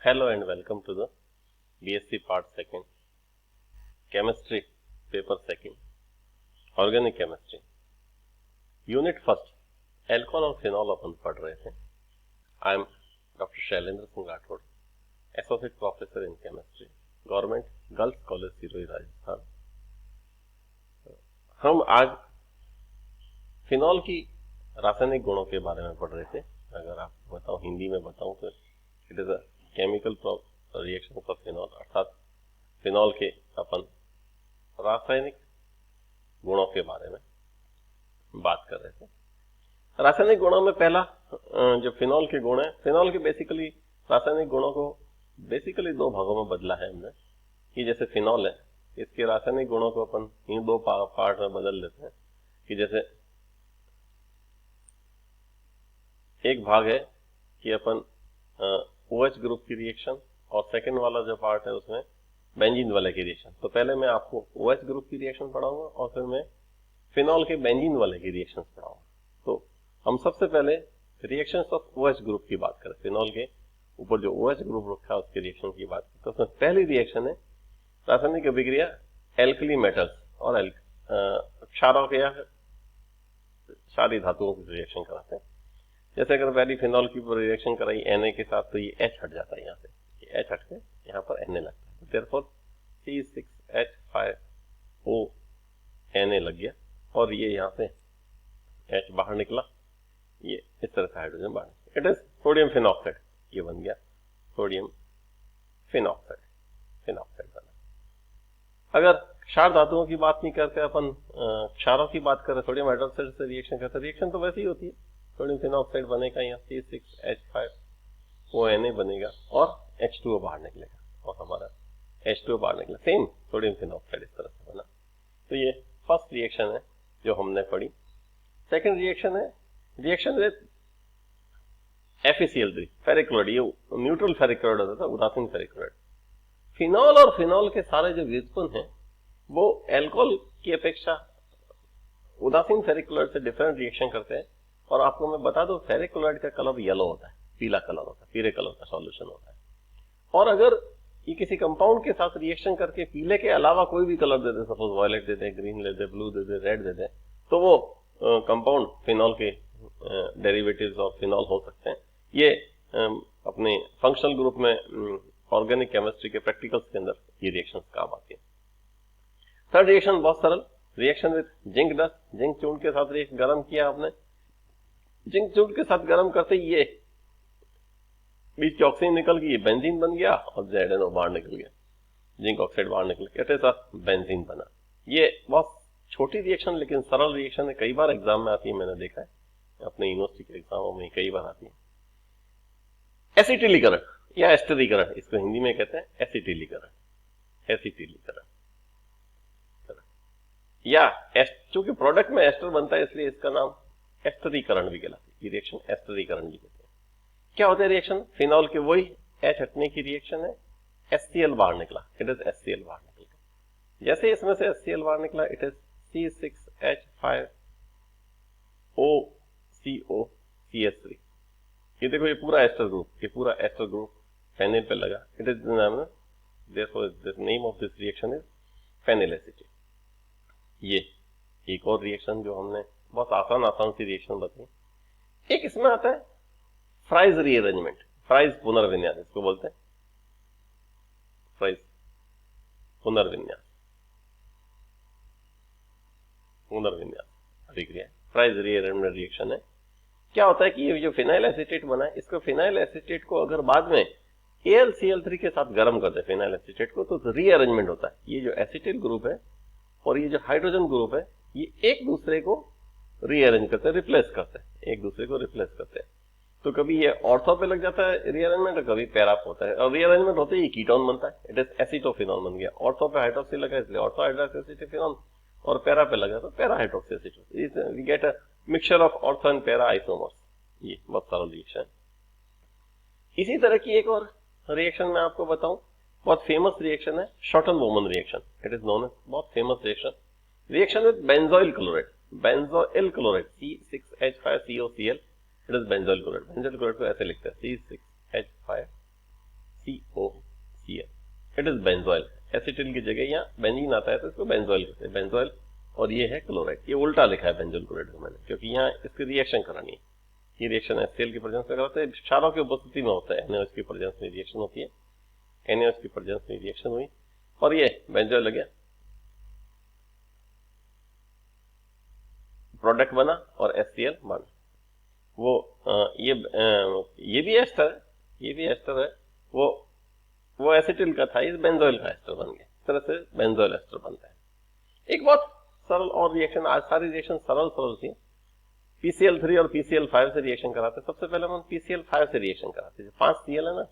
Hello and welcome to the BSc Part 2nd, Chemistry Paper 2nd, Organic Chemistry, Unit 1st, Alcohol और phenol अपन पढ़ रहे थे. I am Dr. Shailendra Singh Rathore, Associate Professor in Chemistry, Government Girls College Sirohi Rajasthan. हम आज phenol की रासायनिक गुणों के बारे में पढ़ रहे थे. अगर आप बताऊं, हिंदी में बताऊं तो it is a chemical reaction of phenol, अर्थात फिनॉल के अपन रासायनिक गुणों के बारे में बात कर रहे थे. रासायनिक गुणों में पहला जो फिनॉल के गुण है, फिनॉल के बेसिकली रासायनिक गुणों को बेसिकली दो भागों में बदला है हमने. कि जैसे फिनॉल है, इसके रासायनिक गुणों को अपन इन दो पार्ट में बदल देते हैं. कि जैसे एक भाग है कि अपन OH ग्रुप की रिएक्शन, और सेकंड वाला जो पार्ट है उसमें बेंजीन वाले की रिएक्शन. तो पहले मैं आपको OH ग्रुप की रिएक्शन पढ़ाऊंगा और फिर मैं फिनॉल के बेंजीन वाले की रिएक्शन पढ़ाऊंगा. तो हम सबसे पहले रिएक्शंस ऑफ OH ग्रुप की बात करें. फिनॉल के ऊपर जो OH ग्रुप रखा है उसकी रिएक्शन की बात करें तो उसमें पहली रिएक्शन है रासायनिक अभिक्रिया एल्कली मेटल्स और क्षारक या क्षारीय धातुओं की रिएक्शन कराते हैं. जैसे अगर पहली फिनॉल की रिएक्शन कराई Na के साथ तो ये H हट जाता है, यहाँ से ये H हट के यहाँ पर Na लगता है. देयरफॉर C6H5O Na लग गया और ये यहाँ से H बाहर निकला. ये इस तरह से हाइड्रोजन बाहर निकला. It is sodium phenoxide. ये बन गया सोडियम फिनॉक्साइड. फिनॉक्साइड बना. अगर क्षार धातुओं की बात नहीं करते अपन, क्षारों की बात करें, सोडियम हाइड्रोक्साइड से रिएक्शन करते, रिएक्शन तो वैसे ही होती है. सोडियम फिनॉक्साइड बनेगा, यहाँ C6H5ONa बनेगा और H2O बाहर निकलेगा और हमारा H2O बाहर निकला. सेम सोडियम फिनॉक्साइड इस तरह से बना. तो ये फर्स्ट रिएक्शन है जो हमने पढ़ी. सेकंड रिएक्शन है reaction with FeCl3 ferric chloride. ये न्यूट्रल फेरिक क्लोराइड होता था, उदासीन फेरिक क्लोराइड. फिनॉल और फिनॉल के सारे जो व्युत्पन्न हैं वो अल्कोहल की अपेक्षा उदासीन फेरिक क्लोराइड से डिफरेंट रिएक्शन करते हैं. और आपको मैं बता दूं, फेरिक क्लोराइड का कलर येलो होता है, पीला कलर होता है, पीले कलर का सॉल्यूशन होता है. और अगर ये किसी कंपाउंड के साथ रिएक्शन करके पीले के अलावा कोई भी कलर दे दे, सपोज वायलेट दे दे, ग्रीन दे दे, ब्लू दे दे, रेड दे दे, तो वो कंपाउंड फिनॉल के डेरिवेटिव्स ऑफ फिनॉल हो सकते हैं. ये अपने फंक्शनल ग्रुप में ऑर्गेनिक केमिस्ट्री के प्रैक्टिकल्स के अंदर ये रिएक्शंस काम आती है. थर्ड रिएक्शन बहुत सरल, reaction with zinc dust. Zinc चूर्ण के साथ गरम किया आपने. जिंक चूर्ण के साथ गरम करते ही ये बीच की ऑक्सीजन निकल गई, बेंजीन बन गया और ZNO बाहर निकल गया, जिंक ऑक्साइड बाहर निकल गया, ऐसा बेंजीन बना. ये बहुत छोटी रिएक्शन लेकिन सरल रिएक्शन है. कई बार एग्जाम में आती है, मैंने देखा है अपने यूनिवर्सिटी के एग्जामों में कई बार आती है. एसिटिलीकरण या एस्टरीकरण, इसको हिंदी में कहते हैं एसिटिलीकरण. एसिटिलीकरण या चूंकि प्रोडक्ट में एस्टर बनता है इसलिए इसका नाम एस्टरीकरण भी कहलाती है. ये रिएक्शन एस्टरीकरण भी कहते हैं. क्या होता है रिएक्शन? फिनॉल के वही H हटने की रिएक्शन है. HCl बाहर निकला, इट इज HCl बाहर निकल गया. जैसे इसमें से HCl बाहर निकला, इट इज C6H5OCOCH3. ये देखो, ये पूरा एस्टर ग्रुप, ये पूरा एस्टर ग्रुप फेनिल पे लगा. It is therefore this name of this reaction is phenyl acetate. ये एक और रिएक्शन जो हमने बहुत आसान सी रिएक्शन बताई. एक इसमें आता है फ्राइज रीअरेंजमेंट, फ्राइज पुनर्विन्यास इसको बोलते हैं. फ्राइज पुनर्विन्यास अभिक्रिया, फ्राइज रीअरेंजमेंट रिएक्शन है. क्या होता है कि ये जो फिनाइल एसिटेट बना है, इसको फिनाइल एसिटेट को अगर बाद में AlCl3 के साथ गर्म करते हैं फिनाइल एसिटेट को, तो रीअरेंजमेंट होता है. ये जो एसिटिल ग्रुप है और ये जो हाइड्रोजन ग्रुप है, ये एक दूसरे को रीअरेंज करते हैं, रिप्लेस करते हैं, एक दूसरे को रिप्लेस करते हैं. तो कभी ये ऑर्थो पे लग जाता है रीअरेंजमेंट और कभी पैरा पे होता है. और रीअरेंजमेंट होते ही कीटोन बनता है, इट इज एसिटोफिनॉल बन गया. ऑर्थो पे हाइड्रोक्सी लगा इसलिए ऑर्थो हाइड्रोक्सीफिनॉल, और पैरा पे लगा तो para hydroxyacetone. We get a mixture of ortho and para isomers. ये बहुत सरल रिएक्शन. इसी तरह की एक और रिएक्शन मैं आपको बताऊं, बहुत फेमस रिएक्शन है Schotten Baumann reaction. It is known as, बहुत famous reaction with benzoyl chloride. Benzoyl chloride C6H5COCl, it is benzoyl chloride. Benzoyl chloride को ऐसे लिखते हैं C6H5CO it is benzoyl. Acetyl की जगह यहाँ बेंजीन आता है तो इसको बेंजोइल कहते हैं, बेंजोइल। और ये है क्लोराइड। ये उल्टा लिखा है बेंजोइल क्लोराइड को मैंने, क्योंकि यहाँ इसकी रिएक्शन करानी है। ये रिएक्शन HCl की प्रेजेंस में कराते हैं, क्षारों की उपस्थिति में होता है, NaOH की प्रेजेंस में रिएक्शन होती है, NaOH की प्रेजेंस में रिएक्शन हुई और ये बेंजोइल लग गया, प्रोडक्ट बना और HCl बना। वो ये भी एस्टर है, ये भी एस्टर है, वो एसिटिल का था, इस बेंजोइल का एस्टर बन गया। इस तरह से बेंजोइल एस्टर बनता है। एक बहुत सरल और रिएक्शन, आज सारी रिएक्शन सरल थी। PCl3 और PCl5 से रिएक्शन कराते हैं। सबसे पहले हम PCl5 से रिएक्शन कराते हैं। 5 Cl है ना,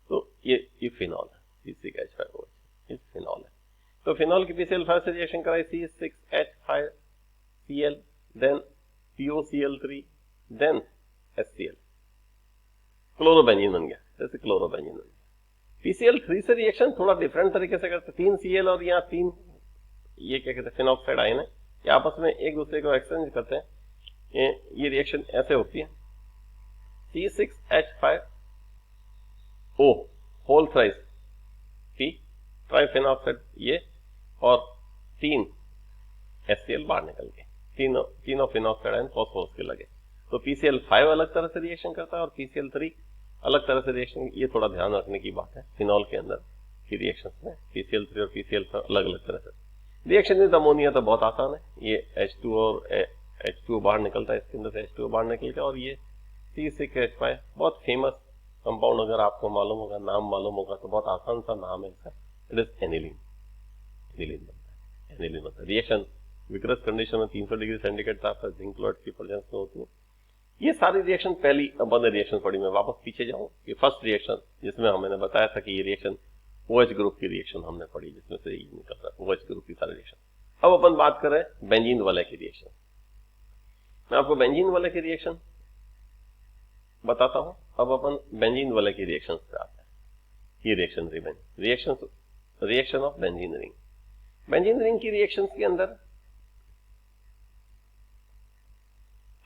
तो ये फिनॉल है, C6H5OH, ये फिनॉल है। तो फिनॉल की PCl5 से रिएक्शन कराई, C6H5Cl, then POCl3, then HCl, chlorobenzene बन गया, जैसे क्लोरोबेंजीन बन गया। PCl3 से रिएक्शन थोड़ा डिफरेंट तरीके से करते हैं। 3 Cl और यहाँ 3 ये क्या कहते हैं, फिनॉक्साइड आयन है, ये आपस में एक दूसरे को एक्सचेंज करते हैं। ये रिएक्शन ऐसे होती है, C6H5O होल थ्राइस P ट्राइफेनॉक्साइड ये, और 3 HCl बाहर निकल के, तीनों फिनॉक्साइड आयन फॉस्फोरस के लगे। तो PCl5 अलग तरह से रिएक्शन करता है और PCl3 अलग तरह से रिएक्शन। ये थोड़ा ध्यान रखने की बात है फिनॉल के अंदर की रिएक्शन में, PCl3 और PCl5 अलग अलग तरह से। रिएक्शन विद अमोनिया तो बहुत आसान है, ये H2 और H2O बाहर निकलता है, इसके अंदर से H2O बाहर निकल के, और ये C6H5 बहुत फेमस कंपाउंड, अगर आपको मालूम होगा, नाम मालूम होगा तो बहुत आसान सा नाम है इसका, इट इज एनिलीन। एनिलीन बनता है, एनिलीन बनता है। रिएक्शन विकरस कंडीशन में 300 डिग्री सेंटीग्रेड तापमान जिंक क्लोराइड की प्रेजेंस में होती है। ये सारी रिएक्शन पहली अपन ने रिएक्शन पढ़ी। मैं वापस पीछे जाऊं, ये फर्स्ट रिएक्शन जिसमें हमने बताया था कि ये रिएक्शन OH ग्रुप की रिएक्शन हमने पढ़ी, जिसमें से ये निकल रहा है OH ग्रुप की सारी रिएक्शन। अब अपन बात करें बेंजीन वाले की रिएक्शन। मैं आपको बेंजीन वाले की रिएक्शन बताता हूं। अब अपन बेंजीन वाले की रिएक्शन पे आते हैं। ये reaction of benzene ring. Benzene ring की रिएक्शन के अंदर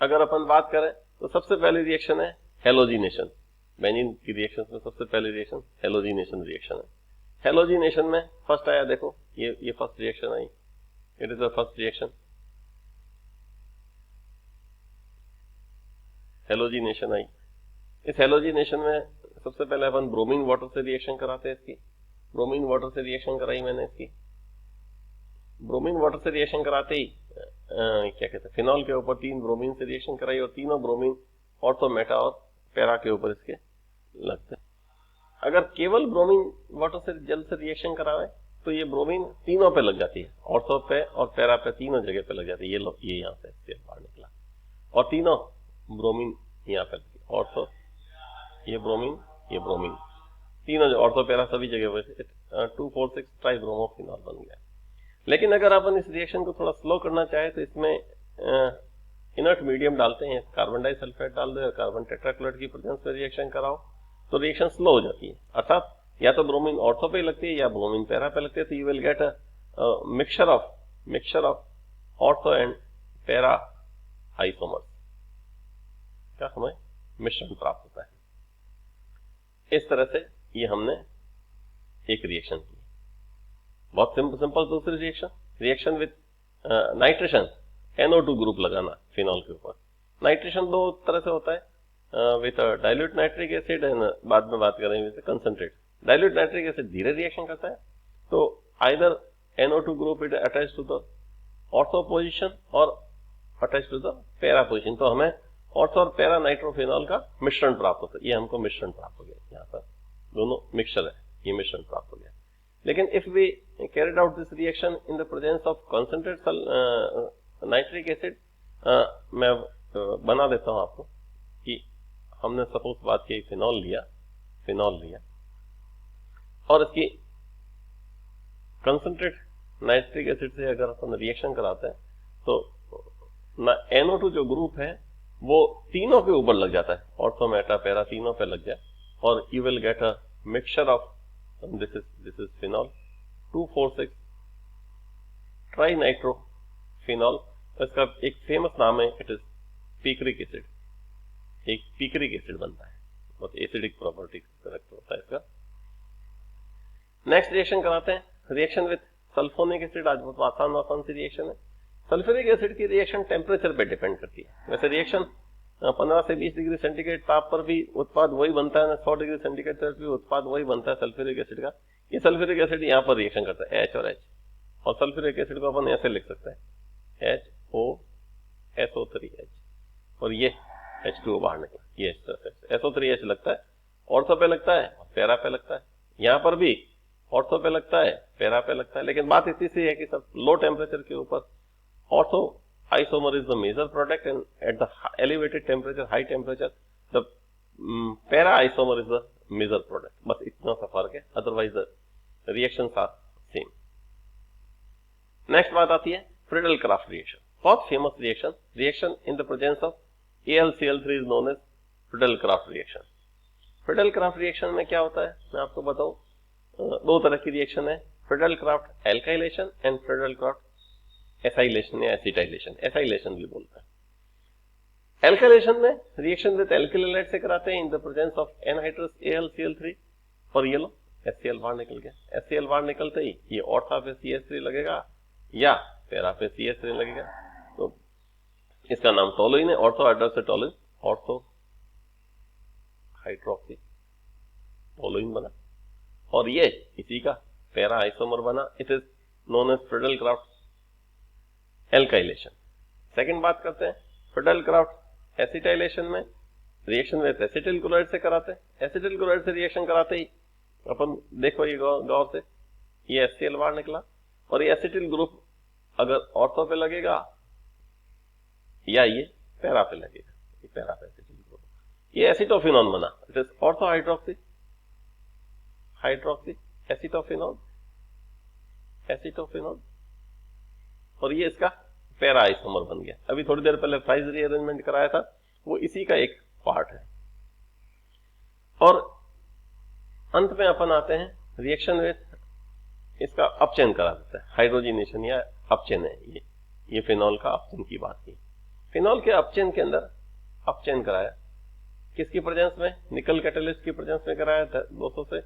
अगर अपन बात करें तो सबसे पहली रिएक्शन है हेलोजिनेशन। बेंजीन की रिएक्शन में सबसे पहली रिएक्शन हेलोजिनेशन रिएक्शन है। हेलोजिनेशन में फर्स्ट आया, देखो ये फर्स्ट रिएक्शन आई, it is the first reaction, halogenation आई। इस हेलोजिनेशन में सबसे पहले अपन ब्रोमीन वाटर से रिएक्शन कराते हैं। इसकी ब्रोमीन वाटर से रिएक्शन कराई मैंने। इसकी ब्रोमीन वाटर से रिएक्शन कराते ही क्या कहते हैं, फिनॉल के ऊपर 3 ब्रोमीन से रिएक्शन कराई, और तीनों ब्रोमीन ऑर्थो, मेटा और पैरा के ऊपर इसके लगते हैं। अगर केवल ब्रोमीन वाटर से जल से रिएक्शन करावे तो ये ब्रोमीन तीनों पे लग जाती है, ऑर्थो पे और पैरा पे, तीनों जगह पे लग जाती है। ये लो, ये यहाँ से बाहर निकला, और तीनों ब्रोमीन यहाँ पे लगी, ऑर्थो, ये ब्रोमीन, तीनों जो ऑर्थो पैरा सभी जगह पे 2,4,6 ट्राइब्रोमोफिनॉल बन गया। लेकिन अगर अपन इस रिएक्शन को थोड़ा स्लो करना चाहे तो इसमें इनर्ट मीडियम डालते हैं, कार्बन डाइसल्फाइड डाल दो, कार्बन टेट्राक्लोराइड की प्रेजेंस में रिएक्शन कराओ तो रिएक्शन स्लो हो जाती है। अर्थात या तो ब्रोमीन ऑर्थो पे लगती है या ब्रोमीन पैरा पे लगती है, तो you will get a mixture of ortho and para isomers का हमें मिश्रण प्राप्त होता है। इस तरह से ये हमने एक रिएक्शन की। बहुत सिंपल दूसरी reaction with nitration, NO2 group लगाना फिनॉल के ऊपर। नाइट्रेशन 2 तरह से होता है, with dilute nitric acid and बाद में बात करेंगे with concentrate. Dilute nitric acid धीरे रिएक्शन करता है, तो either NO2 group it attach to the ortho position और attach to the para position, तो हमें ऑर्थो और पैरा नाइट्रोफिनॉल का मिश्रण प्राप्त होता है। ये हमको मिश्रण प्राप्त हो गया, यहाँ पर दोनों मिक्सचर है, ये मिश्रण प्राप्त हो गया। लेकिन if we carried out this reaction in the presence of concentrate nitric acid, मैं बना देता हूं आपको कि हमने सपोज बात की फिनॉल लिया और इसकी कंसंट्रेट नाइट्रिक एसिड से अगर अपन रिएक्शन कराते हैं तो NO2 जो ग्रुप है वो तीनों के ऊपर लग जाता है, ऑर्थो, मेटा, पैरा तीनों पे लग जाए, और you will get a mixture of this is phenol 2,4,6 trinitrophenol. इसका एक फेमस नाम है, इट इज पिक्रिक एसिड। एक पिक्रिक एसिड बनता है, बहुत एसिडिक प्रॉपर्टी करेक्ट होता है इसका। नेक्स्ट रिएक्शन कराते हैं, रिएक्शन विथ सल्फोनिक एसिड। आज बहुत आसान सी रिएक्शन है। सल्फ्यूरिक एसिड की रिएक्शन टेम्परेचर पे डिपेंड करती है। वैसे रिएक्शन 15 से 20 डिग्री सेंटीग्रेड ताप पर भी उत्पाद वही बनता है, 100 डिग्री सेंटीग्रेड पर भी उत्पाद वही बनता है सल्फ्यूरिक एसिड का। ये सल्फ्यूरिक एसिड यहाँ पर रिएक्शन करता है H और H, और सल्फ्यूरिक एसिड को अपन ऐसे लिख सकते हैं HOSO3H, और ये H2O बाहर निकला, ये SO3H लगता है, ऑर्थो पे लगता है, पैरा पे लगता है। यहाँ पर भी ऑर्थो पे लगता है, पैरा पे लगता है, लेकिन बात इतनी सी है कि सब लो टेम्परेचर के ऊपर ortho isomer is the major product, and at the elevated temperature, high temperature, the para isomer is the major product. बस इतना सा फर्क है, otherwise the reactions are same. Next बात आती है फ्रीडल-क्राफ्ट रिएक्शन, बहुत famous reaction. Reaction in the presence of AlCl3 is known as Friedel Crafts reaction. Friedel Crafts reaction में क्या होता है मैं आपको बताऊं, दो तरह की रिएक्शन है, Friedel-Crafts alkylation and Friedel-Crafts acylation या एसिटाइलेशन, एसाइलेशन भी बोलता है। एल्काइलेशन में रिएक्शन विद एल्किल हैलाइड से कराते हैं इन the presence of anhydrous AlCl3, और ये लो HCl बाहर निकल गया। HCl बाहर निकलते ही ये ऑर्था पे CH3 लगेगा या पैरा पे CH3 लगेगा, तो इसका नाम टोलुइन है, ऑर्थो हाइड्रॉक्सी से टोलुइन, ऑर्थो हाइड्रॉक्सी टोलुइन बना, और ये इसी का पैरा आइसोमर बना। It is known as Friedel Crafts alkylation. Second बात करते हैं फ्रीडल-क्राफ्ट एसिटाइलेशन में, रिएक्शन विद एसिटिल क्लोराइड से कराते हैं। एसिटिल क्लोराइड से रिएक्शन कराते ही अपन देखो ये गौर से, ये HCl बाहर निकला, और ये एसिटिल ग्रुप अगर ऑर्थो पे लगेगा या ये पैरा पे लगेगा, ये पैरा पे एसिटिल ग्रुप, ये एसिटोफिनॉन बना। It is ortho hydroxy acetophenone, और ये इसका पैरा आइसोमर बन गया। अभी थोड़ी देर पहले प्राइस रीअरेंजमेंट कराया था, वो इसी का एक पार्ट है। और अंत में अपन आते हैं रिएक्शन विद, इसका अपचयन करा देता है, हाइड्रोजिनेशन या अपचयन है ये फिनॉल का अपचयन की बात की। फिनॉल के अपचयन के अंदर अपचयन कराया किसकी प्रेजेंस में, निकल कैटलिस्ट की प्रेजेंस में कराया था 200 से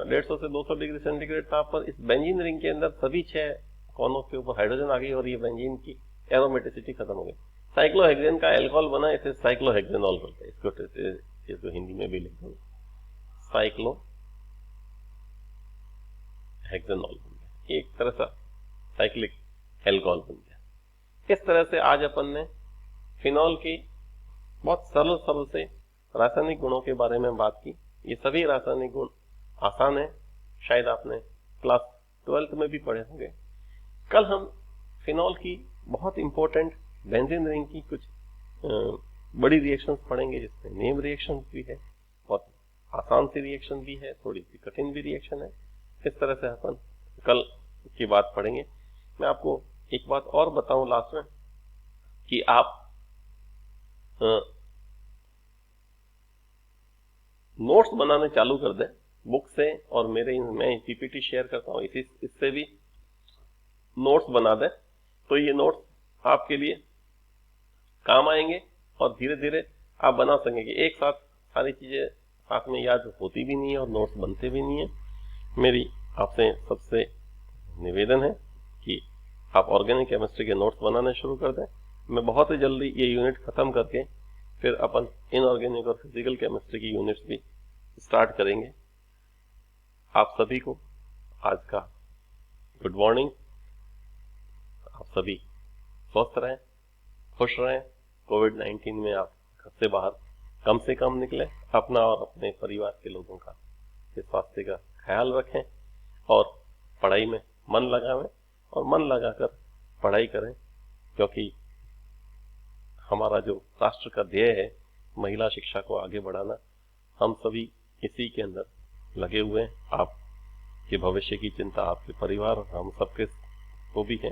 150 से 200 डिग्री सेंटीग्रेड ताप पर। इस बेंजीन रिंग के अंदर सभी 6 कोनों के ऊपर हाइड्रोजन आ गई और ये बेंजीन की एरोमेटिसिटी खत्म हो गई। साइक्लोहेक्सेन का अल्कोहल बना, इसे साइक्लोहेक्सेनॉल बोलते हैं। इसको हिंदी में भी लिख दो, साइक्लोहेक्सेनॉल बन गया, एक तरह से साइक्लिक अल्कोहल बन गया। इस तरह से आज अपन ने फिनॉल की बहुत सरल से रासायनिक गुणों के बारे में बात की। ये सभी रासायनिक गुण आसान है, शायद आपने क्लास 12th में भी पढ़े होंगे। कल हम फिनॉल की बहुत इंपॉर्टेंट बेंजीन रिंग की कुछ बड़ी रिएक्शंस पढ़ेंगे, जिसमें नेम रिएक्शन भी है, बहुत आसान सी रिएक्शन भी है, थोड़ी सी कठिन भी रिएक्शन है। इस तरह से अपन कल की बात पढ़ेंगे। मैं आपको एक बात और बताऊं लास्ट में कि आप नोट्स बनाने चालू कर दें बुक से, और मैं पीपीटी शेयर करता हूं, इससे भी नोट्स बना दें, तो ये नोट्स आपके लिए काम आएंगे और धीरे धीरे आप बना सकेंगे। एक साथ सारी चीजें साथ में याद होती भी नहीं है और नोट्स बनते भी नहीं है। मेरी आपसे सबसे निवेदन है कि आप ऑर्गेनिक केमिस्ट्री के नोट्स बनाने शुरू कर दें। मैं बहुत ही जल्दी ये यूनिट खत्म करके फिर अपन इनऑर्गेनिक और फिजिकल केमिस्ट्री की यूनिट्स भी स्टार्ट करेंगे। आप सभी को आज का गुड मॉर्निंग। आप सभी स्वस्थ रहें, खुश रहें। कोविड-19 में आप घर से बाहर कम से कम निकलें, अपना और अपने परिवार के लोगों का स्वास्थ्य का ख्याल रखें और पढ़ाई में मन लगावें और मन लगाकर पढ़ाई करें, क्योंकि हमारा जो राष्ट्र का ध्येय है महिला शिक्षा को आगे बढ़ाना, हम सभी इसी के अंदर लगे हुए हैं। आपके भविष्य की चिंता आपके परिवार और हम सबके को भी है।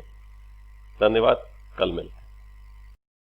धन्यवाद, कल मिलते हैं।